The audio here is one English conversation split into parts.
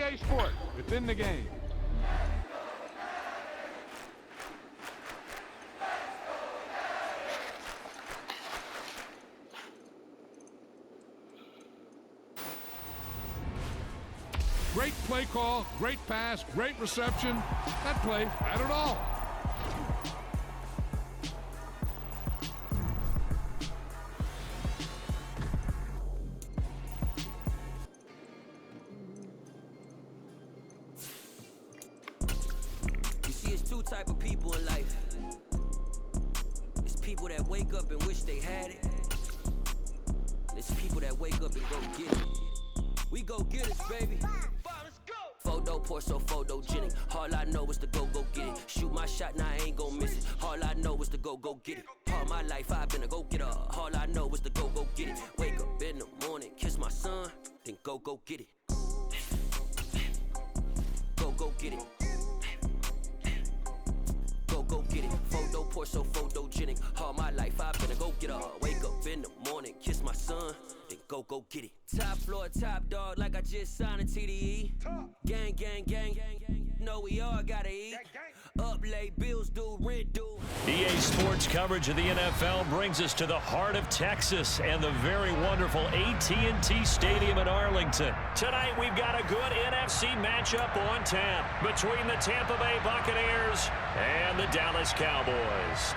EA Sport, within the game. Great play call, great pass, great reception. That play had it all. You see, it's two type of people in life. It's people that wake up and wish they had it. It's people that wake up and go get it. We go get it, baby. Photo poor, so photogenic. All I know is to go get it. Shoot my shot, now I ain't gon' miss it. All I know is to go get it. All my life I've been a go-getter. All I know is to go get it. Wake up in the morning, kiss my son, then go get it. Go get it. Go get it. Photo poor, so photogenic. All my life I've been a go-getter. Wake up in the morning, kiss my son, then go get it. Top floor, top dog, like I just signed a TDE. Gang, gang, gang, gang, gang. No, we all gotta eat. Up late, bills due, rent due. EA Sports coverage of the NFL brings us to the heart of Texas and the very wonderful AT&T Stadium in Arlington. Tonight we've got a good NFC matchup on tap between the Tampa Bay Buccaneers and the Dallas Cowboys.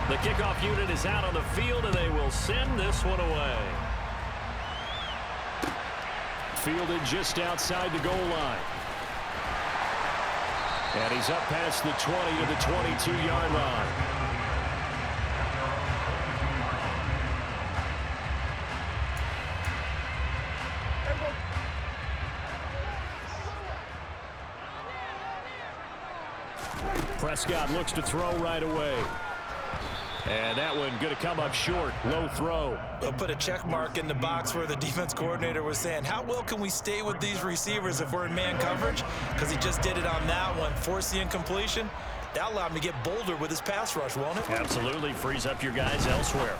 The kickoff unit is out on the field, and they will send this one away. Fielded just outside the goal line. And he's up past the 20 to the 22-yard line. Prescott looks to throw right away. And that one going to come up short. Low throw. They'll put a check mark in the box where the defense coordinator was saying, how well can we stay with these receivers if we're in man coverage? Because he just did it on that one. Force the incompletion. That allowed him to get bolder with his pass rush, won't it? Absolutely. Frees up your guys elsewhere.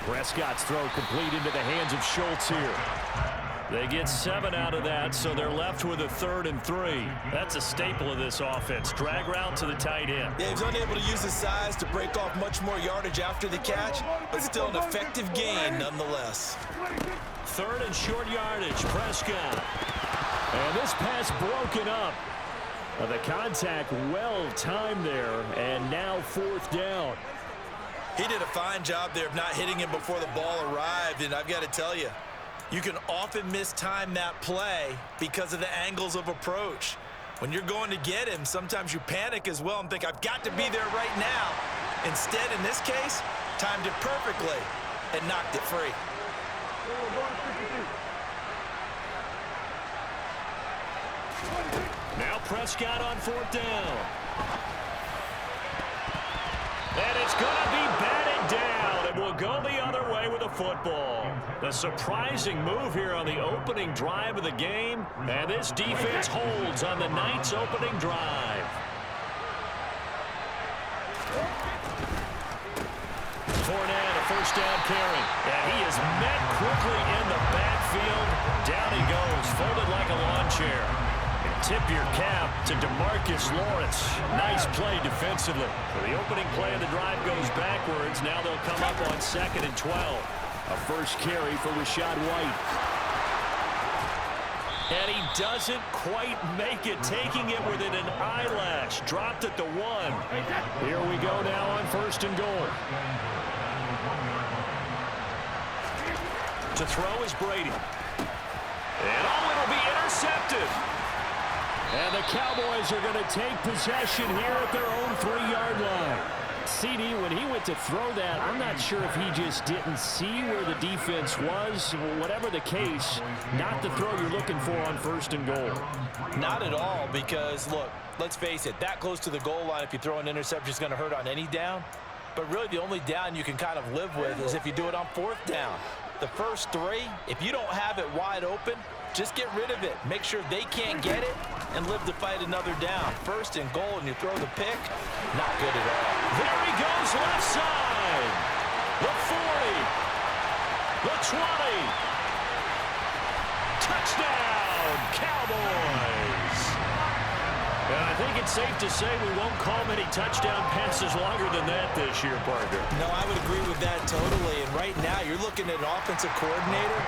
Prescott's throw complete into the hands of Schultz here. They get 7 out of that, so they're left with a 3rd and 3. That's a staple of this offense. Drag route to the tight end. Yeah, he was unable to use his size to break off much more yardage after the catch, but still an effective gain nonetheless. 3rd and short yardage, Prescott. And this pass broken up. The contact well timed there, and now 4th down. He did a fine job there of not hitting him before the ball arrived, and I've got to tell you, you can often mistime that play because of the angles of approach. When you're going to get him, sometimes you panic as well and think, I've got to be there right now. Instead, in this case, timed it perfectly and knocked it free. Now Prescott on 4th down. And it's going to be batted down, and we'll go the other way with the football. A surprising move here on the opening drive of the game, and this defense holds on the night's opening drive. Fournette, a 1st down carry, and he is met quickly in the backfield. Down he goes, folded like a lawn chair. Tip your cap to DeMarcus Lawrence. Nice play defensively. The opening play of the drive goes backwards. Now they'll come up on 2nd and 12. A first carry for Rachaad White. And he doesn't quite make it, taking it within an eyelash. Dropped at the 1. Here we go now on 1st and goal. To throw is Brady. And it'll be intercepted. And the Cowboys are going to take possession here at their own 3-yard line. CD, when he went to throw that, I'm not sure if he just didn't see where the defense was. Whatever the case, not the throw you're looking for on 1st and goal. Not at all, because, look, let's face it, that close to the goal line, if you throw an interception, is going to hurt on any down. But really, the only down you can kind of live with is if you do it on 4th down. The first 3, if you don't have it wide open, just get rid of it. Make sure they can't get it, and live to fight another down. First and goal, and you throw the pick. Not good at all. There he goes, left side. The 40. The 20. Touchdown, Cowboys. And I think it's safe to say we won't call many touchdown passes longer than that this year, partner. No, I would agree with that totally. And right now, you're looking at an offensive coordinator.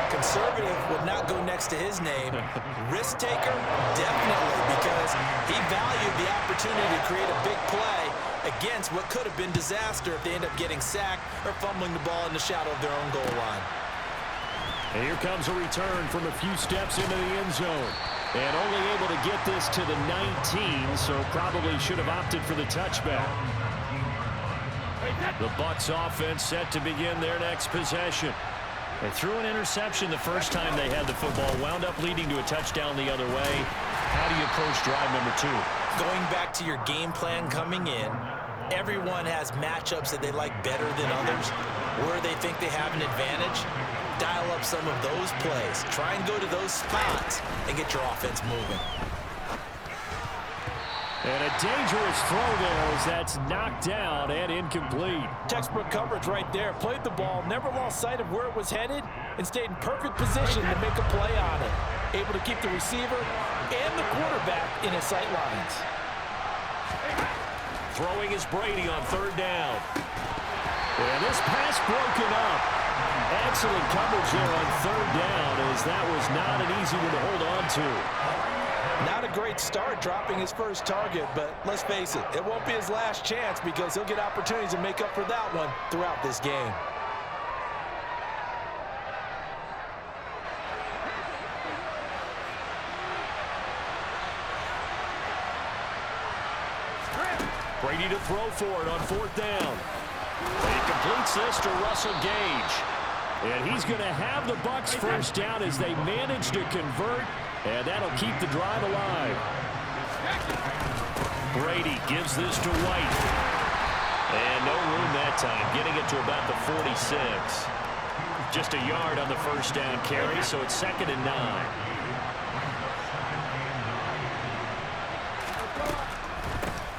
Conservative would not go next to his name. Risk taker, definitely, because he valued the opportunity to create a big play against what could have been disaster if they end up getting sacked or fumbling the ball in the shadow of their own goal line. And here comes a return from a few steps into the end zone. And only able to get this to the 19, so probably should have opted for the touchback. The Bucs offense set to begin their next possession. They threw an interception the first time they had the football, wound up leading to a touchdown the other way. How do you approach drive number 2? Going back to your game plan coming in, everyone has matchups that they like better than others, where they think they have an advantage. Dial up some of those plays. Try and go to those spots and get your offense moving. And a dangerous throw there as that's knocked down and incomplete. Textbook coverage right there. Played the ball, never lost sight of where it was headed, and stayed in perfect position to make a play on it. Able to keep the receiver and the quarterback in his sight lines. Throwing is Brady on third down. And this pass broken up. Excellent coverage there on third down, as that was not an easy one to hold on to. Not a great start dropping his first target, but let's face it, it won't be his last chance because he'll get opportunities to make up for that one throughout this game. Brady to throw for it on fourth down. He completes this to Russell Gage. And he's going to have the Bucs first down as they manage to convert, and that'll keep the drive alive. Brady gives this to White. And no room that time, getting it to about the 46. Just a yard on the first down carry, so it's 2nd and 9.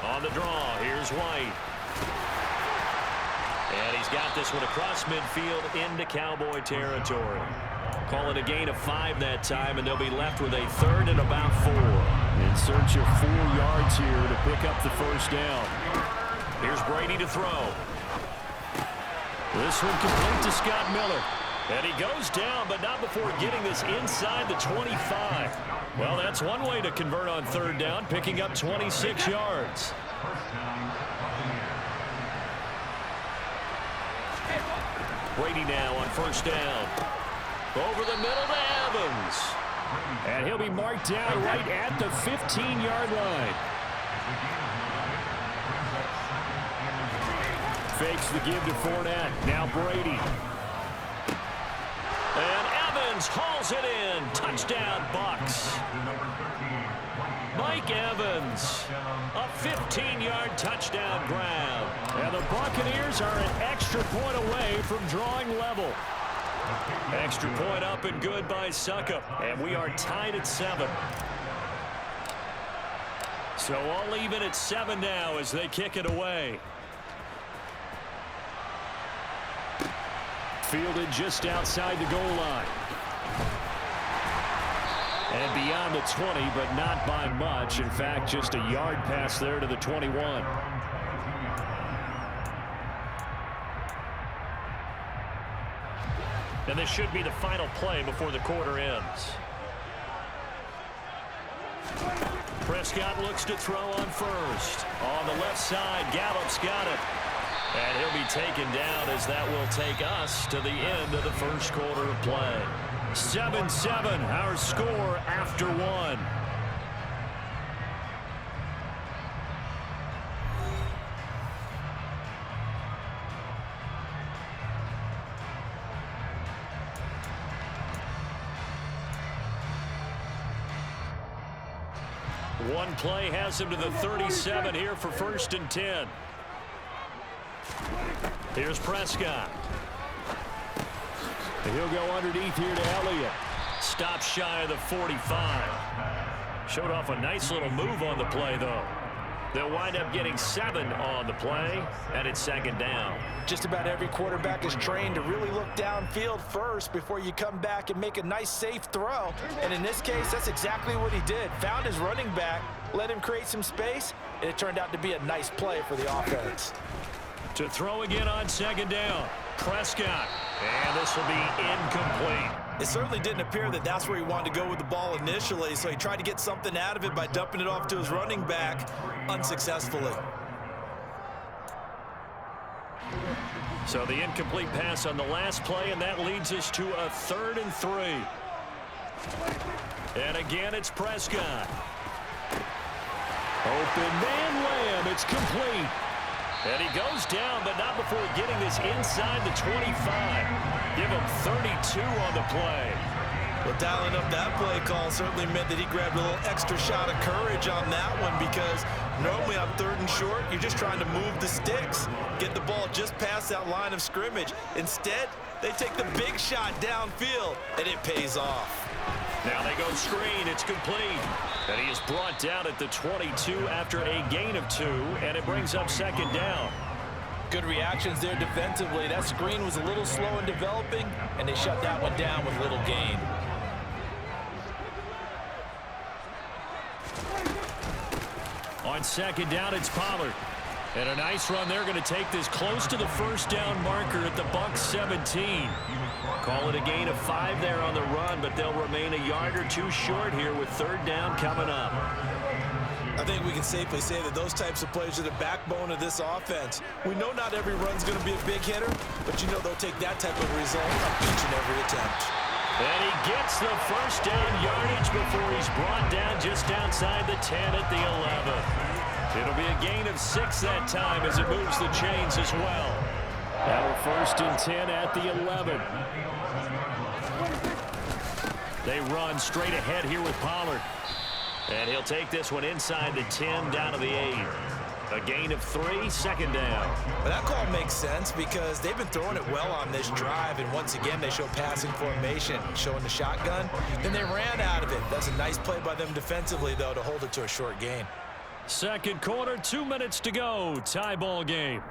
On the draw, here's White. And he's got this one across midfield into Cowboy territory. Call it a gain of 5 that time, and they'll be left with a 3rd and about 4. In search of 4 yards here to pick up the first down. Here's Brady to throw. This one complete to Scott Miller. And he goes down, but not before getting this inside the 25. Well, that's one way to convert on third down, picking up 26 yards. Brady now on first down. Over the middle to Evans. And he'll be marked down right at the 15-yard line. Fakes the give to Fournette. Now Brady. And Evans hauls it in. Touchdown, Bucs. Mike Evans, a 15-yard touchdown grab. And the Buccaneers are an extra point away from drawing level. Extra point up and good by Suckup. And we are tied at 7. So all even at 7 now as they kick it away. Fielded just outside the goal line. And beyond the 20, but not by much. In fact, just a yard pass there to the 21. And this should be the final play before the quarter ends. Prescott looks to throw on first. On the left side, Gallup's got it. And he'll be taken down as that will take us to the end of the first quarter of play. 7-7, our score after 1. One play has him to the 37 here for 1st and 10. Here's Prescott. He'll go underneath here to Elliott. Stop shy of the 45. Showed off a nice little move on the play, though. They'll wind up getting 7 on the play, and it's second down. Just about every quarterback is trained to really look downfield first before you come back and make a nice, safe throw. And in this case, that's exactly what he did. Found his running back, let him create some space, and it turned out to be a nice play for the offense. To throw again on second down, Prescott. And this will be incomplete. It certainly didn't appear that that's where he wanted to go with the ball initially, so he tried to get something out of it by dumping it off to his running back unsuccessfully. So the incomplete pass on the last play, and that leads us to a 3rd and 3. And again, it's Prescott. Open man Lamb, it's complete. And he goes down, but not before getting this inside the 25. Give him 32 on the play. Well, dialing up that play call certainly meant that he grabbed a little extra shot of courage on that one, because normally on 3rd and short, you're just trying to move the sticks, get the ball just past that line of scrimmage. Instead, they take the big shot downfield, and it pays off. Now they go screen. It's complete. And he is brought down at the 22 after a gain of 2, and it brings up second down. Good reactions there defensively. That screen was a little slow in developing, and they shut that one down with little gain. On second down, it's Pollard. And a nice run. They're going to take this close to the first down marker at the Bucs 17. Call it a gain of 5 there on the run, but they'll remain a yard or 2 short here with 3rd down coming up. I think we can safely say that those types of plays are the backbone of this offense. We know not every run's going to be a big hitter, but you know they'll take that type of result on each and every attempt. And he gets the first down yardage before he's brought down just outside the 10 at the 11. It'll be a gain of 6 that time as it moves the chains as well. Now 1st and 10 at the 11. They run straight ahead here with Pollard. And he'll take this one inside the 10 down to the 8. A gain of 3, second down. But that call makes sense because they've been throwing it well on this drive, and once again they show passing formation, showing the shotgun. Then they ran out of it. That's a nice play by them defensively, though, to hold it to a short gain. Second quarter, 2 minutes to go. Tie ball game.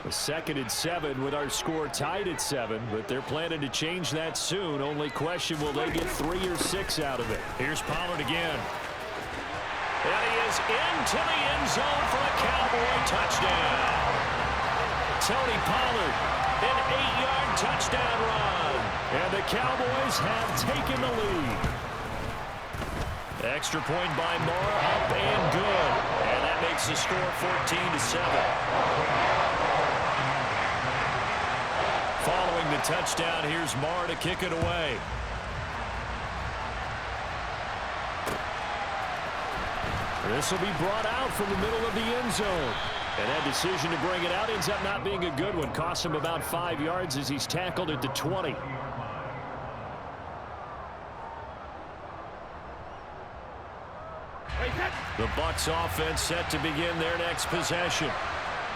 A 2nd and 7 with our score tied at 7, but they're planning to change that soon. Only question, will they get 3 or 6 out of it? Here's Pollard again. And he is into the end zone for a Cowboy touchdown. Tony Pollard, an 8-yard touchdown run. And the Cowboys have taken the lead. Extra point by Moore, up and good. And that makes the score 14-7. Following the touchdown, here's Moore to kick it away. This will be brought out from the middle of the end zone. And that decision to bring it out ends up not being a good one. Costs him about 5 yards as he's tackled at the 20. The Bucs offense set to begin their next possession.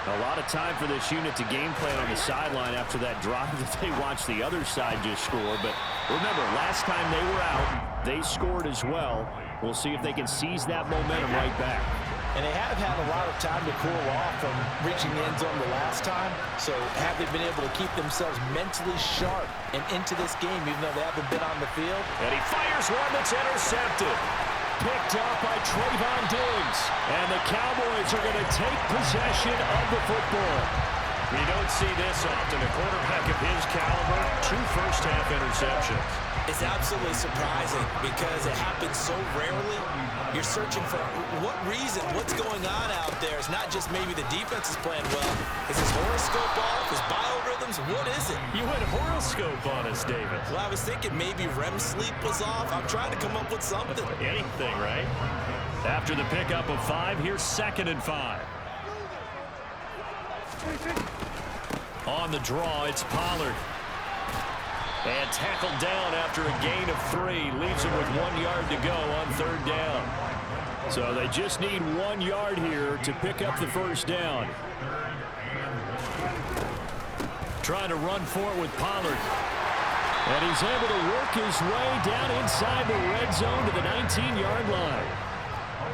A lot of time for this unit to game plan on the sideline after that drive that they watched the other side just score. But remember, last time they were out, they scored as well. We'll see if they can seize that momentum right back. And they have had a lot of time to cool off from reaching the end zone the last time. So have they been able to keep themselves mentally sharp and into this game, even though they haven't been on the field? And he fires one that's intercepted. Picked up by Trayvon Diggs. And the Cowboys are going to take possession of the football. We don't see this often. A quarterback of his caliber, 2 first-half interceptions. It's absolutely surprising because it happens so rarely. You're searching for what reason, what's going on out there. It's not just maybe the defense is playing well. Is his horoscope off? His biorhythms? What is it? You went horoscope on us, David. Well, I was thinking maybe REM sleep was off. I'm trying to come up with something. Anything, right? After the pickup of 5, here's 2nd and 5. On the draw, it's Pollard. And tackled down after a gain of 3. Leaves him with 1 yard to go on 3rd down. So they just need 1 yard here to pick up the first down. Trying to run for it with Pollard. And he's able to work his way down inside the red zone to the 19-yard line.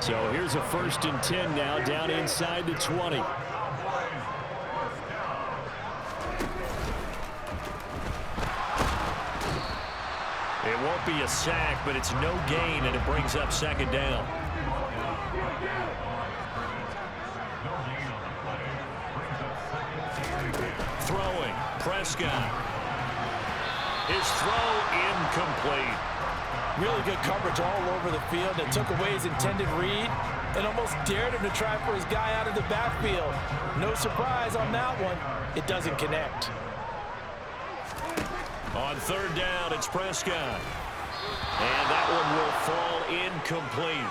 So here's a 1st and 10 now down inside the 20. It won't be a sack, but it's no gain, and it brings up 2nd down. Throwing, Prescott. His throw incomplete. Really good coverage all over the field. It took away his intended read and almost dared him to try for his guy out of the backfield. No surprise on that one. It doesn't connect. On 3rd down, it's Prescott. And that one will fall incomplete.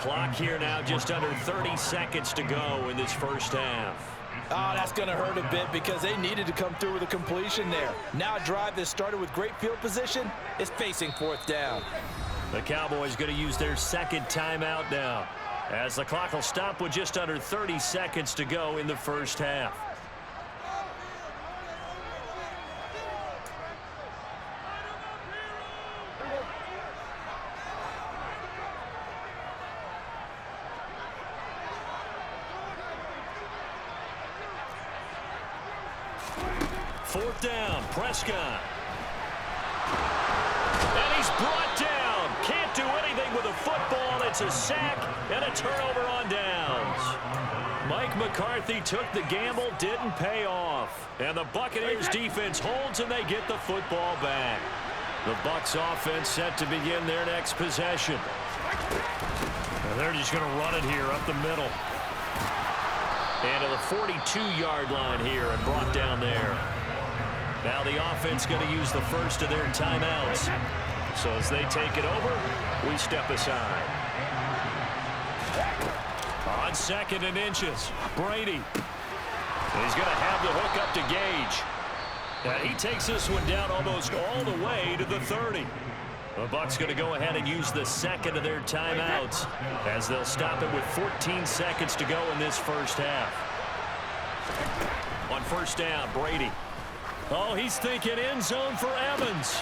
Clock here now just under 30 seconds to go in this first half. Oh, that's going to hurt a bit because they needed to come through with a completion there. Now a drive that started with great field position is facing 4th down. The Cowboys going to use their 2nd timeout now, as the clock will stop with just under 30 seconds to go in the first half. Fourth down, Prescott. And he's brought down. Can't do anything with a football. It's a sack and a turnover on downs. Mike McCarthy took the gamble, didn't pay off. And the Buccaneers defense holds and they get the football back. The Bucs offense set to begin their next possession. And they're just going to run it here up the middle. And to the 42-yard line here and brought down there. Now the offense going to use the first of their timeouts. So as they take it over, we step aside. On 2nd and inches, Brady. He's going to have the hook up to Gage. And he takes this one down almost all the way to the 30. The Bucs going to go ahead and use the 2nd of their timeouts as they'll stop it with 14 seconds to go in this first half. On 1st down, Brady. Oh, he's thinking end zone for Evans.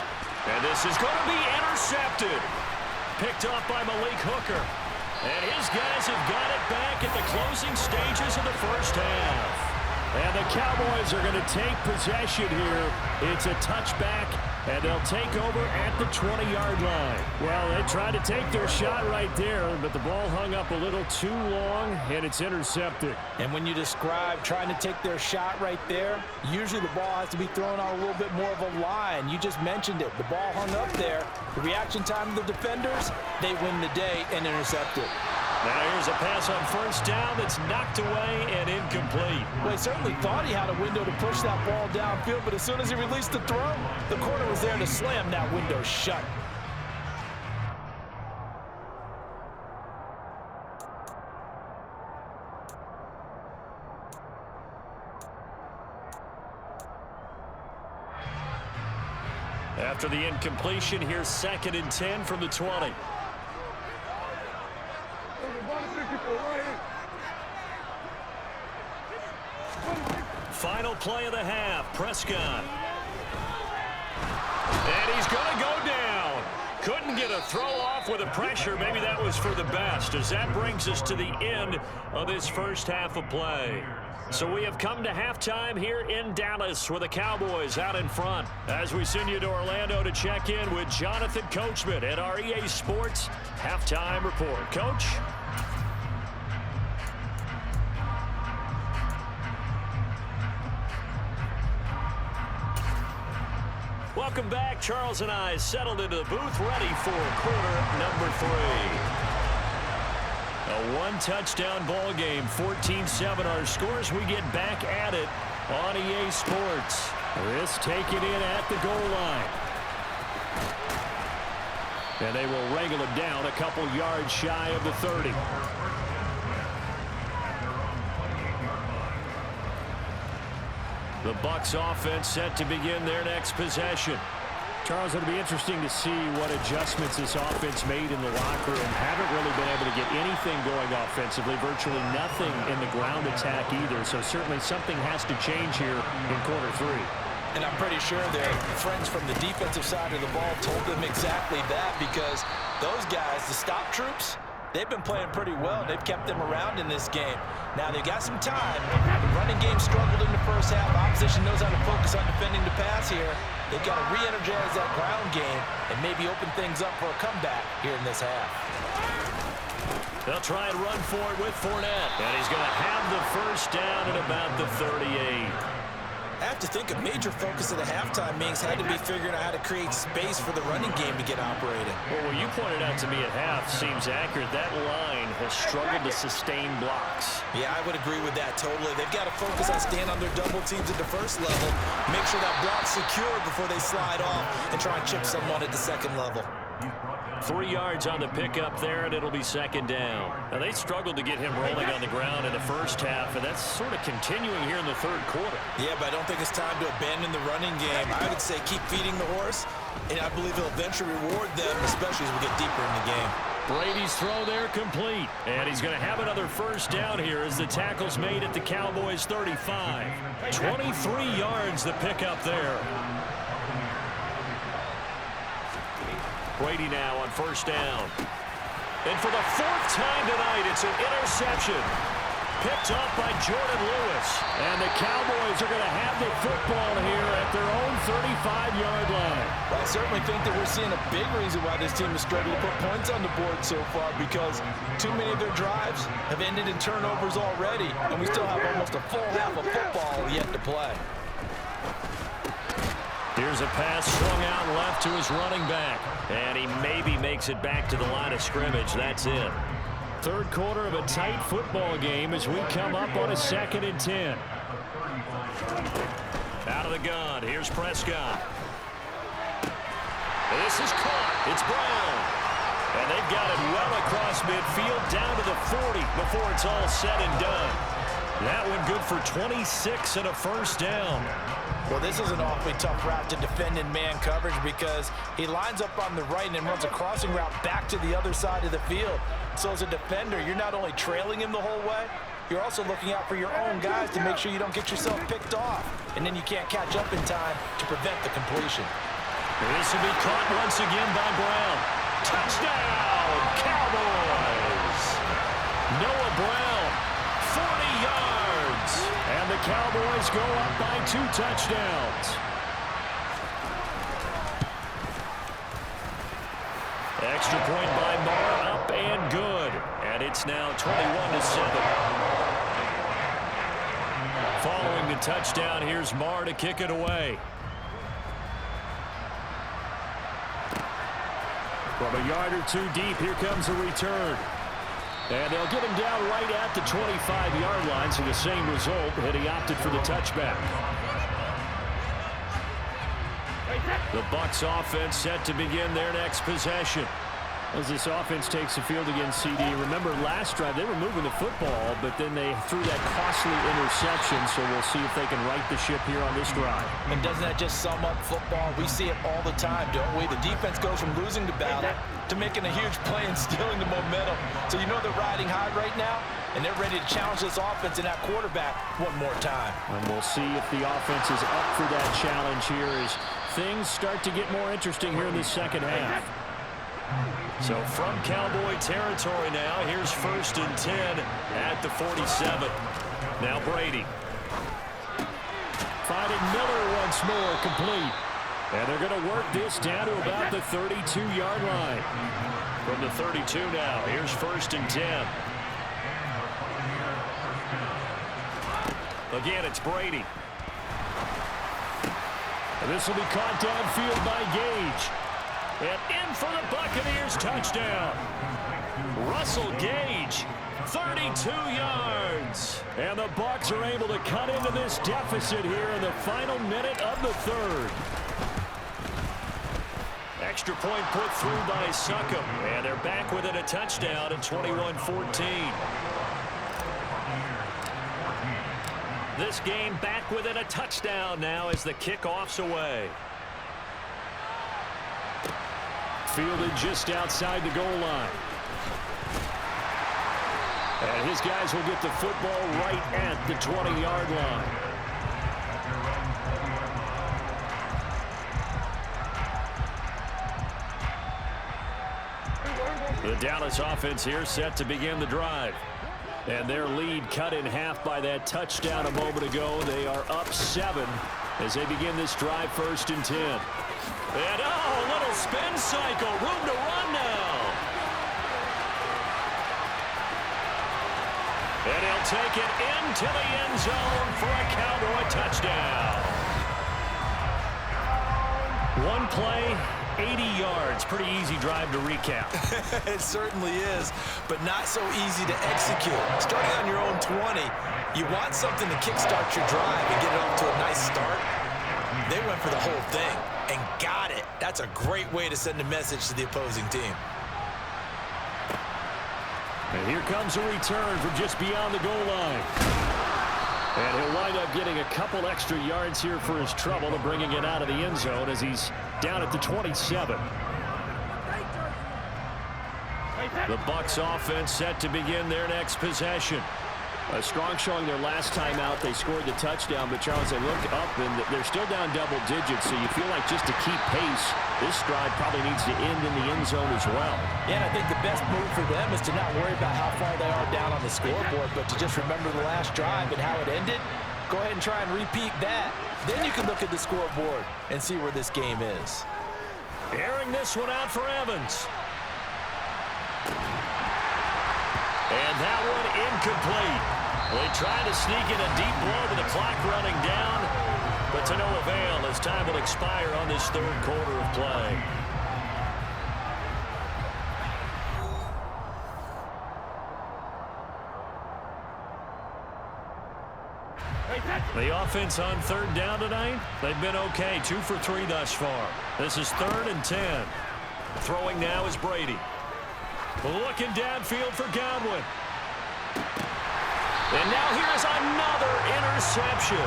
And this is going to be intercepted. Picked off by Malik Hooker. And his guys have got it back at the closing stages of the first half. And the Cowboys are going to take possession here. It's a touchback, and they'll take over at the 20-yard line. Well, they tried to take their shot right there, but the ball hung up a little too long, and it's intercepted. And when you describe trying to take their shot right there, usually the ball has to be thrown on a little bit more of a line. You just mentioned it. The ball hung up there. The reaction time of the defenders, they win the day and intercept it. Now here's a pass on 1st down that's knocked away and incomplete. Well, he certainly thought he had a window to push that ball downfield, but as soon as he released the throw, the corner was there to slam that window shut. After the incompletion, here's 2nd and 10 from the 20. Final play of the half, Prescott. And he's going to go down. Couldn't get a throw off with the pressure. Maybe that was for the best, as that brings us to the end of this first half of play. So we have come to halftime here in Dallas with the Cowboys out in front. As we send you to Orlando to check in with Jonathan Coachman at our EA Sports Halftime Report. Coach? Welcome back. Charles and I settled into the booth, ready for quarter number 3. A one-touchdown ball game, 14-7 our scores. We get back at it on EA Sports. This taken in at the goal line. And they will wrangle it down a couple yards shy of the 30. The Bucs offense set to begin their next possession. Charles, it'll be interesting to see what adjustments this offense made in the locker room. Haven't really been able to get anything going offensively, virtually nothing in the ground attack either. So certainly something has to change here in quarter 3. And I'm pretty sure their friends from the defensive side of the ball told them exactly that, because those guys, the stop troops, they've been playing pretty well. They've kept them around in this game. Now, they've got some time. The running game struggled in the first half. Opposition knows how to focus on defending the pass here. They've got to re-energize that ground game and maybe open things up for a comeback here in this half. They'll try and run for it with Fournette. And he's going to have the first down at about the 38. I have to think a major focus of the halftime meetings had to be figuring out how to create space for the running game to get operating. Well, what you pointed out to me at half seems accurate. That line has struggled to sustain blocks. Yeah, I would agree with that totally. They've got to focus on staying on their double teams at the first level, make sure that block's secure before they slide off and try and chip someone at the second level. 3 yards on the pickup there, and it'll be second down. Now, they struggled to get him rolling on the ground in the first half, and that's sort of continuing here in the third quarter. Yeah, but I don't think it's time to abandon the running game. I would say keep feeding the horse, and I believe he'll eventually reward them, especially as we get deeper in the game. Brady's throw there complete, and he's going to have another first down here as the tackle's made at the Cowboys' 35. 23 yards the pickup there. Brady now on first down. And for the fourth time tonight, it's an interception. Picked up by Jordan Lewis. And the Cowboys are going to have the football here at their own 35-yard line. Well, I certainly think that we're seeing a big reason why this team has struggled to put points on the board so far, because too many of their drives have ended in turnovers already, and we still have almost a full half of football yet to play. Here's a pass swung out left to his running back. And he maybe makes it back to the line of scrimmage. That's it. Third quarter of a tight football game as we come up on a 2nd and 10. Out of the gun. Here's Prescott. This is caught. It's Brown. And they've got it well across midfield down to the 40 before it's all said and done. That one good for 26 and a first down. Well, this is an awfully tough route to defend in man coverage, because he lines up on the right and then runs a crossing route back to the other side of the field. So as a defender, you're not only trailing him the whole way, you're also looking out for your own guys to make sure you don't get yourself picked off. And then you can't catch up in time to prevent the completion. This will be caught once again by Brown. Touchdown, Cowboys! Noah Brown, 40 yards. And the Cowboys go up by 2 touchdowns. Extra point by Marr, up and good. And it's now 21-7. Following the touchdown, here's Marr to kick it away. From a yard or two deep, here comes a return. And they'll get him down right at the 25-yard line, so the same result, and he opted for the touchback. The Bucs offense set to begin their next possession. As this offense takes the field against CD, remember last drive they were moving the football, but then they threw that costly interception, so we'll see if they can right the ship here on this drive. And doesn't that just sum up football? We see it all the time, don't we? The defense goes from losing the battle to making a huge play and stealing the momentum. So you know they're riding high right now, and they're ready to challenge this offense and that quarterback one more time. And we'll see if the offense is up for that challenge here as things start to get more interesting here in the second half. So from Cowboy territory now, here's 1st and 10 at the 47. Now Brady. Finding Miller once more, complete. And they're going to work this down to about the 32-yard line. From the 32 now, here's 1st and 10. Again, it's Brady. And this will be caught downfield by Gage. And in for the Buccaneers, touchdown. Russell Gage, 32 yards. And the Bucs are able to cut into this deficit here in the final minute of the third. Extra point put through by Succop. And they're back within a touchdown at 21-14. This game back within a touchdown now as the kickoff's away. Fielded just outside the goal line. And his guys will get the football right at the 20-yard line. The Dallas offense here set to begin the drive. And their lead cut in half by that touchdown a moment ago. They are up 7 as they begin this drive, 1st and 10. And a little spin cycle. Room to run now. And he'll take it into the end zone for a Cowboy touchdown. One play, 80 yards. Pretty easy drive to recap. It certainly is, but not so easy to execute. Starting on your own 20, you want something to kickstart your drive and get it off to a nice start. They went for the whole thing and got it. That's a great way to send a message to the opposing team. And here comes a return from just beyond the goal line. And he'll wind up getting a couple extra yards here for his trouble and bringing it out of the end zone as he's down at the 27. The Bucs offense set to begin their next possession. A strong showing their last time out. They scored the touchdown, but Charles, they look up and they're still down double digits, so you feel like just to keep pace, this drive probably needs to end in the end zone as well. Yeah, and I think the best move for them is to not worry about how far they are down on the scoreboard, but to just remember the last drive and how it ended. Go ahead and try and repeat that. Then you can look at the scoreboard and see where this game is. Airing this one out for Evans. And that one incomplete. They tried to sneak in a deep blow with the clock running down, but to no avail as time will expire on this 3rd quarter of play. The offense on 3rd down tonight, they've been okay. 2 for 3 thus far. This is 3rd and 10. Throwing now is Brady. Looking downfield for Godwin. And now here's another interception.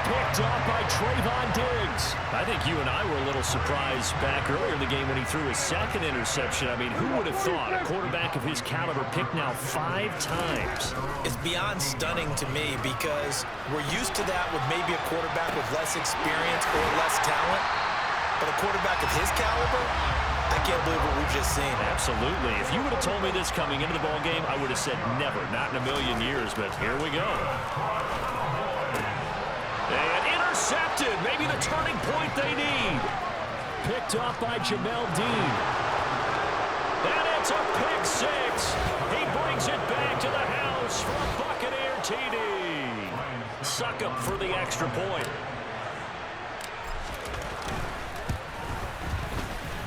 Picked off by Trayvon Diggs. I think you and I were a little surprised back earlier in the game when he threw his 2nd interception. I mean, who would have thought a quarterback of his caliber picked now 5 times? It's beyond stunning to me because we're used to that with maybe a quarterback with less experience or less talent. But a quarterback of his caliber, I can't believe what we've just seen. Absolutely. If you would have told me this coming into the ball game, I would have said never, not in a million years, but here we go. And intercepted, maybe the turning point they need. Picked off by Jamel Dean. And it's a pick 6. He brings it back to the house for a Buccaneer TD. Suck up for the extra point.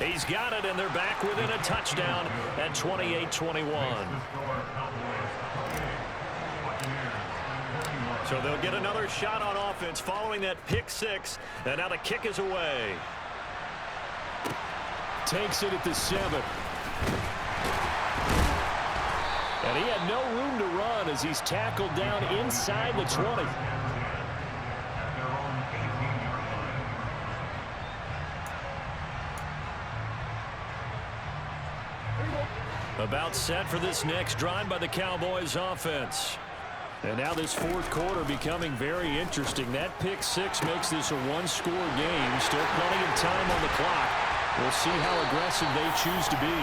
He's got it, and they're back within a touchdown at 28-21. So they'll get another shot on offense following that pick 6, and now the kick is away. Takes it at the 7. And he had no room to run as he's tackled down inside the 20. About set for this next drive by the Cowboys offense. And now this 4th quarter becoming very interesting. That pick 6 makes this a 1-score game. Still plenty of time on the clock. We'll see how aggressive they choose to be.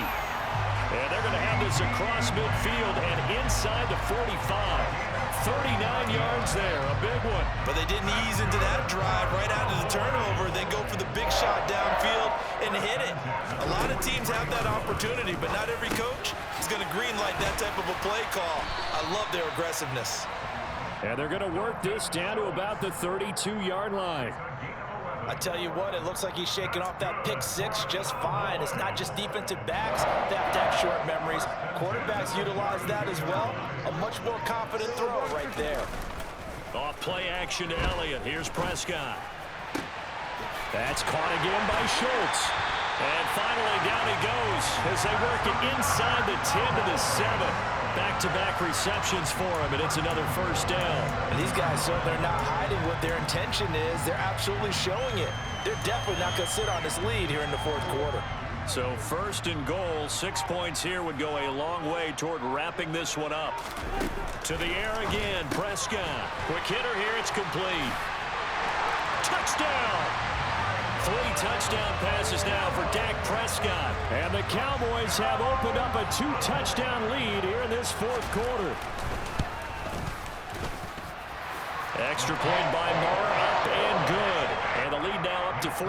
And they're going to have this across midfield and inside the 45. 39 yards there, a big one. But they didn't ease into that drive right out of the turnover. They go for the big shot downfield and hit it. A lot of teams have that opportunity, but not every coach is going to greenlight that type of a play call. I love their aggressiveness. And they're going to work this down to about the 32-yard line. I tell you what, it looks like he's shaking off that pick 6 just fine. It's not just defensive backs that have to have short memories. Quarterbacks utilize that as well. A much more confident throw right there. Off play action to Elliott. Here's Prescott. That's caught again by Schultz. And finally down he goes as they work it inside the 10 to the 7. Back-to-back receptions for him, and it's another 1st down. And these guys, so they're not hiding what their intention is. They're absolutely showing it. They're definitely not going to sit on this lead here in the 4th quarter. So 1st and goal, 6 points here would go a long way toward wrapping this one up. To the air again, Prescott. Quick hitter here, it's complete. Touchdown! 3 touchdown passes now for Dak Prescott. And the Cowboys have opened up a 2-touchdown lead here in this fourth quarter. Extra point by Moore, up and good. And the lead now up to 14.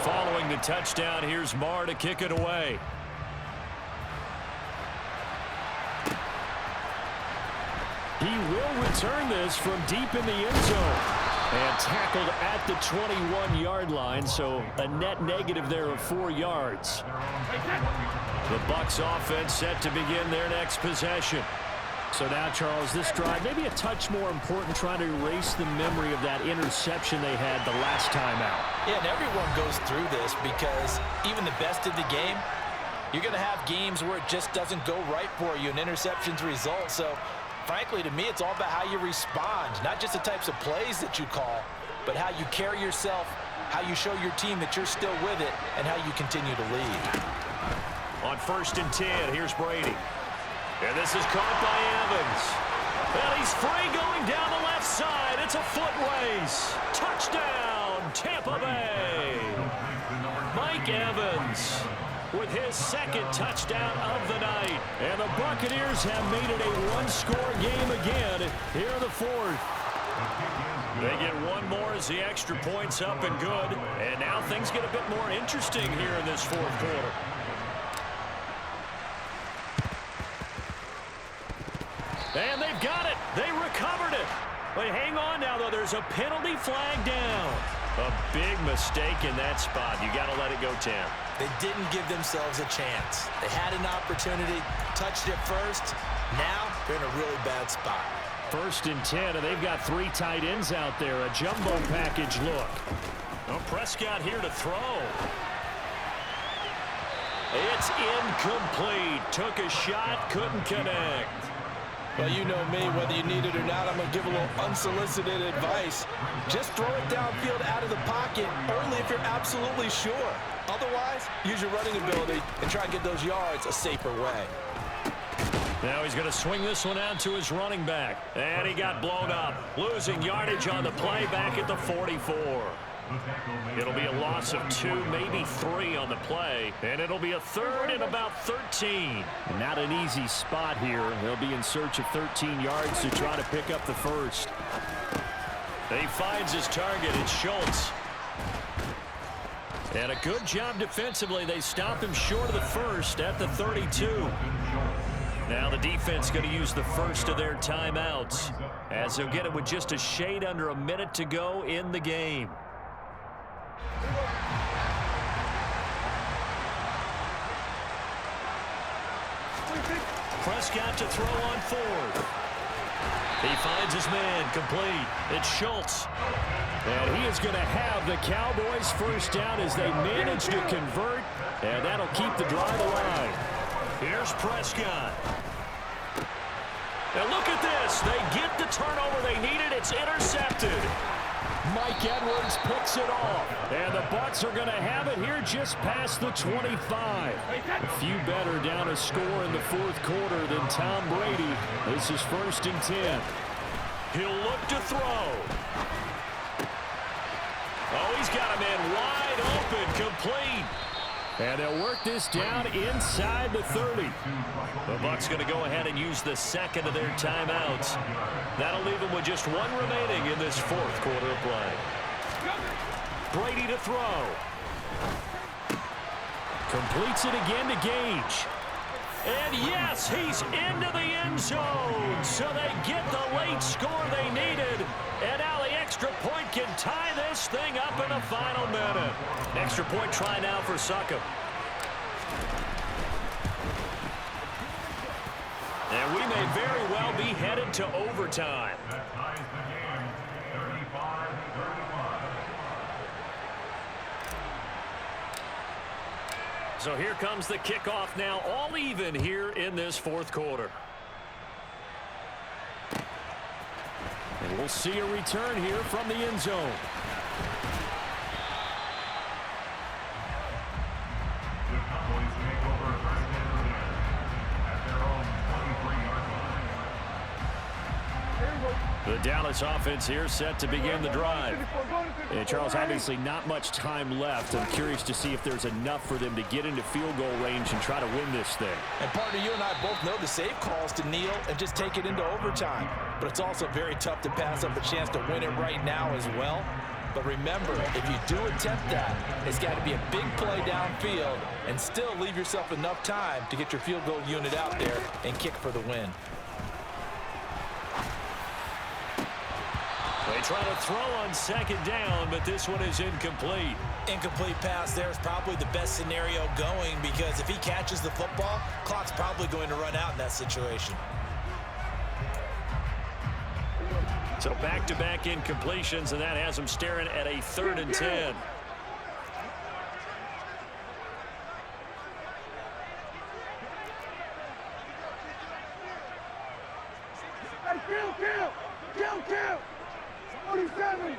Following the touchdown, here's Marr to kick it away. He will return this from deep in the end zone. And tackled at the 21-yard line, so a net negative there of 4 yards. The Bucs offense set to begin their next possession. So now, Charles, this drive maybe a touch more important, trying to erase the memory of that interception they had the last time out. Yeah, and everyone goes through this because even the best of the game, you're going to have games where it just doesn't go right for you and interceptions result. So, frankly, to me, it's all about how you respond, not just the types of plays that you call, but how you carry yourself, how you show your team that you're still with it, and how you continue to lead. On 1st and 10, here's Brady. And this is caught by Evans. And he's free going down the left side. It's a foot race. Touchdown, Tampa Bay. Mike Evans with his 2nd touchdown of the night. And the Buccaneers have made it a 1-score game again here in the 4th. They get one more as the extra point's up and good. And now things get a bit more interesting here in this 4th quarter. And they've got it. They recovered it. But hang on now, though. There's a penalty flag down. A big mistake in that spot. You got to let it go, Tam. They didn't give themselves a chance. They had an opportunity, touched it first. Now they're in a really bad spot. 1st and 10, and they've got 3 tight ends out there. A jumbo package look. Oh, Prescott here to throw. It's incomplete. Took a shot, couldn't connect. Well, you know me, whether you need it or not, I'm going to give a little unsolicited advice. Just throw it downfield out of the pocket, only if you're absolutely sure. Otherwise, use your running ability and try and get those yards a safer way. Now he's going to swing this one out to his running back. And he got blown up. Losing yardage on the play back at the 44. It'll be a loss of 2, maybe 3 on the play. And it'll be a 3rd and about 13. Not an easy spot here. They'll be in search of 13 yards to try to pick up the 1st. He finds his target. It's Schultz. And a good job defensively. They stop him short of the 1st at the 32. Now the defense going to use the 1st of their timeouts, as they'll get it with just a shade under a minute to go in the game. Prescott to throw on 4th. He finds his man, complete. It's Schultz. And he is going to have the Cowboys 1st down as they manage to convert, and that'll keep the drive alive. Here's Prescott. And look at this. They get the turnover they needed. It's intercepted. Mike Edwards picks it off. And the Bucs are going to have it here just past the 25. A few better down a score in the 4th quarter than Tom Brady. This is 1st and 10. He'll look to throw. Oh, he's got a man wide open, complete. And they'll work this down inside the 30. The Bucs going to go ahead and use the 2nd of their timeouts. That'll leave them with just 1 remaining in this 4th quarter of play. Brady to throw. Completes it again to Gage. And yes, he's into the end zone. So they get the late score they needed. And now the extra point can tie this thing up in the final minute. Extra point try now for Succop. And we may very well be headed to overtime. So here comes the kickoff now, all even here in this 4th quarter. And we'll see a return here from the end zone. The Dallas offense here set to begin the drive. And Charles, obviously not much time left. I'm curious to see if there's enough for them to get into field goal range and try to win this thing. And partner, you and I both know the safe calls to kneel and just take it into overtime. But it's also very tough to pass up a chance to win it right now as well. But remember, if you do attempt that, it's got to be a big play downfield and still leave yourself enough time to get your field goal unit out there and kick for the win. They try to throw on second down, but this one is incomplete. Incomplete pass there is probably the best scenario going, because if he catches the football, clock's probably going to run out in that situation. So back-to-back incompletions, and that has them staring at a 3rd and 10. Kill! 47!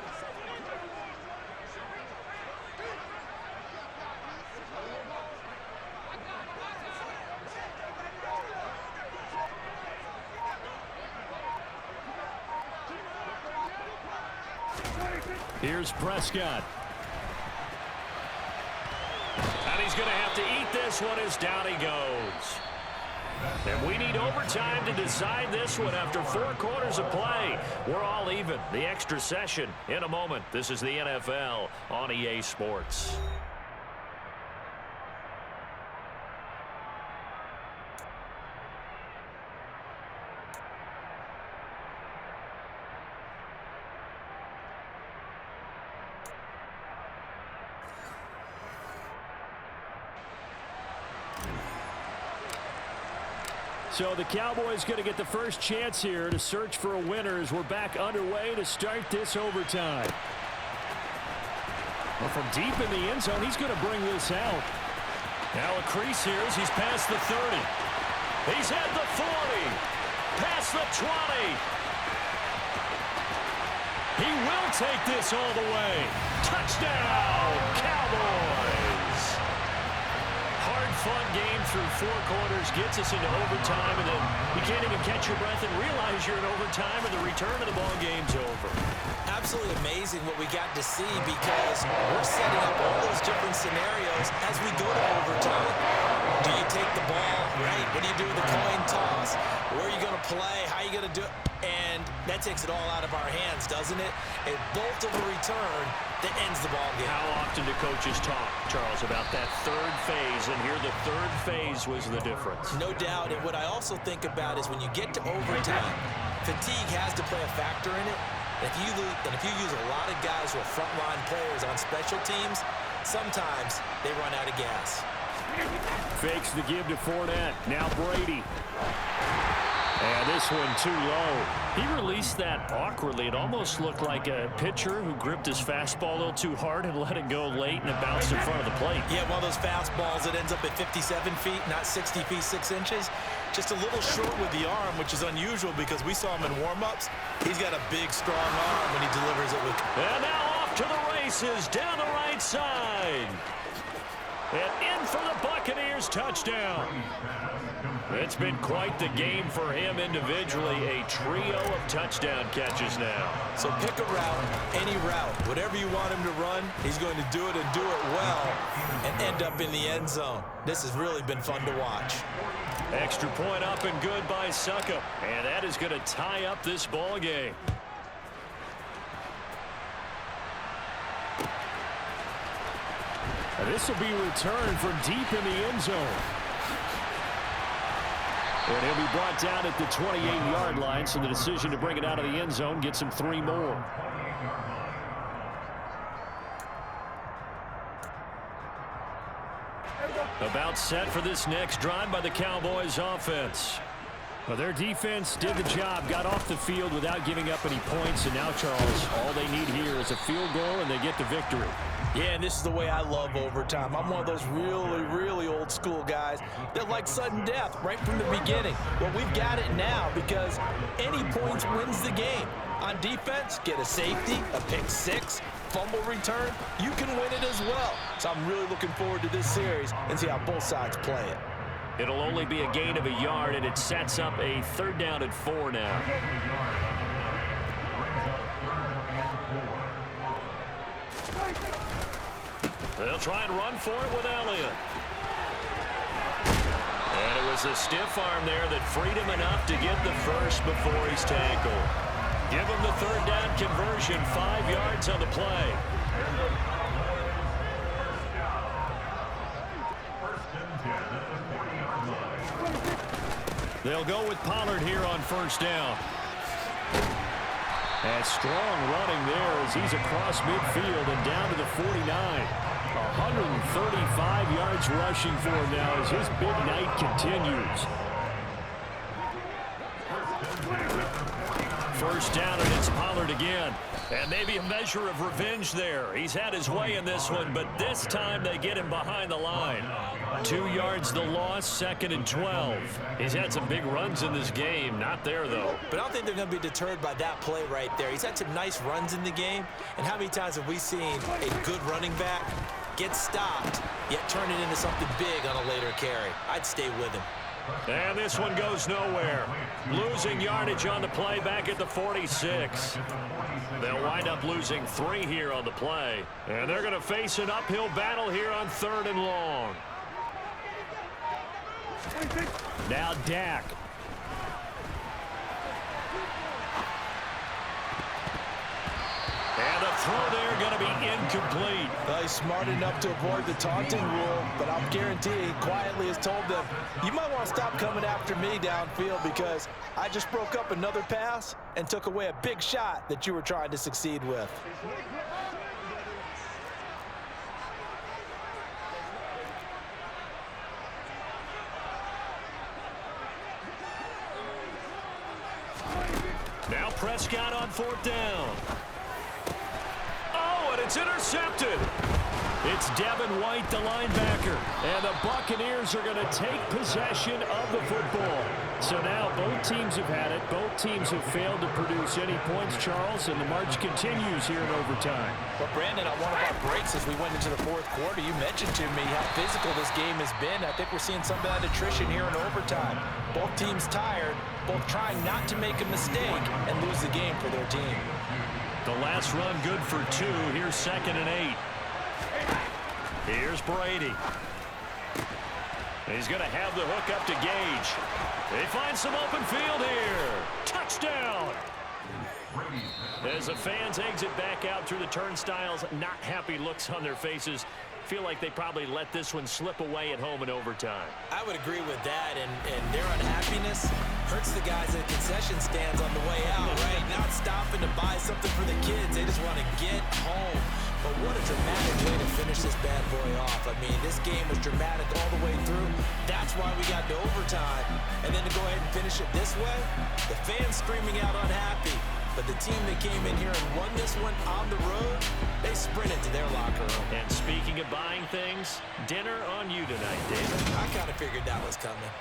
Here's Prescott. And he's going to have to eat this one as down he goes. And we need overtime to decide this one after 4 quarters of play. We're all even. The extra session in a moment. This is the NFL on EA Sports. So the Cowboys going to get the first chance here to search for a winner as we're back underway to start this overtime. Well, from deep in the end zone, he's going to bring this out. Now a crease here as he's past the 30. He's at the 40. Past the 20. He will take this all the way. Touchdown, Cowboys! Fun game through 4 quarters, gets us into overtime, and then you can't even catch your breath and realize you're in overtime, and the return of the ball game's over. Absolutely amazing what we got to see, because we're setting up all those different scenarios as we go to overtime. Do you take the ball, right? What do you do with the coin toss? Where are you going to play? How are you going to do it? And that takes it all out of our hands, doesn't it? A bolt of a return that ends the ball game. How often do coaches talk, Charles, about that 3rd phase? And here the 3rd phase was the difference. No doubt. And what I also think about is when you get to overtime, fatigue has to play a factor in it. And if you use a lot of guys who are frontline players on special teams, sometimes they run out of gas. Fakes the give to Fournette. Now Brady. And this one too low. He released that awkwardly. It almost looked like a pitcher who gripped his fastball a little too hard and let it go late, and it bounced in front of the plate. Yeah, one of those fastballs that ends up at 57 feet, not 60 feet, 6 inches. Just a little short with the arm, which is unusual because we saw him in warm-ups. He's got a big, strong arm when he delivers it with. And now off to the races down the right side. And in for the Buccaneers, touchdown. It's been quite the game for him individually. A trio of touchdown catches now. So pick a route, any route. Whatever you want him to run, he's going to do it and do it well and end up in the end zone. This has really been fun to watch. Extra point up and good by Succop. And that is going to tie up this ball game. And this will be returned from deep in the end zone. And he'll be brought down at the 28-yard line, so the decision to bring it out of the end zone gets him 3 more. About set for this next drive by the Cowboys offense. Well, their defense did the job, got off the field without giving up any points, and now, Charles, all they need here is a field goal, and they get the victory. Yeah, and this is the way I love overtime. I'm one of those really, really old school guys that like sudden death right from the beginning. Well, we've got it now because any points wins the game. On defense, get a safety, a pick six, fumble return, you can win it as well. So I'm really looking forward to this series and see how both sides play it. It'll only be a gain of a yard, and it sets up a 3rd down and 4 now. They'll try and run for it with Elliott. And it was a stiff arm there that freed him enough to get the first before he's tackled. Give him the third down conversion, 5 yards on the play. They'll go with Pollard here on first down. And strong running there as he's across midfield and down to the 49. 135 yards rushing for him now as his big night continues. First down, and it's Pollard again. And maybe a measure of revenge there. He's had his way in this one, but this time they get him behind the line. 2 yards the loss, 2nd and 12. He's had some big runs in this game. Not there, though. But I don't think they're going to be deterred by that play right there. He's had some nice runs in the game. And how many times have we seen a good running back get stopped, yet turn it into something big on a later carry? I'd stay with him. And this one goes nowhere. Losing yardage on the play back at the 46. They'll wind up losing 3 here on the play. And they're going to face an uphill battle here on 3rd and long. Now Dak. And the throw there going to be incomplete. Well, he's smart enough to avoid the taunting rule, but I'll guarantee he quietly has told them, you might want to stop coming after me downfield because I just broke up another pass and took away a big shot that you were trying to succeed with. Now Prescott on 4th down. Oh, and it's intercepted. It's Devin White, the linebacker. And the Buccaneers are going to take possession of the football. So now both teams have had it. Both teams have failed to produce any points, Charles, and the march continues here in overtime. But, Brandon, on one of our breaks as we went into the 4th quarter, you mentioned to me how physical this game has been. I think we're seeing some of that attrition here in overtime. Both teams tired, both trying not to make a mistake and lose the game for their team. The last run good for 2. Here's 2nd and 8. Here's Brady. He's going to have the hook up to Gage. They find some open field here. Touchdown! As the fans exit back out through the turnstiles, not happy looks on their faces. Feel like they probably let this one slip away at home in overtime. I would agree with that, and their unhappiness hurts the guys at concession stands on the way out, right? Not stopping to buy something for the kids. They just want to get home. But what a dramatic way to finish this bad boy off. I mean, this game was dramatic all the way through. That's why we got to overtime. And then to go ahead and finish it this way, the fans screaming out unhappy. But the team that came in here and won this one on the road, they sprinted to their locker room. And speaking of buying things, dinner on you tonight, David. I kind of figured that was coming.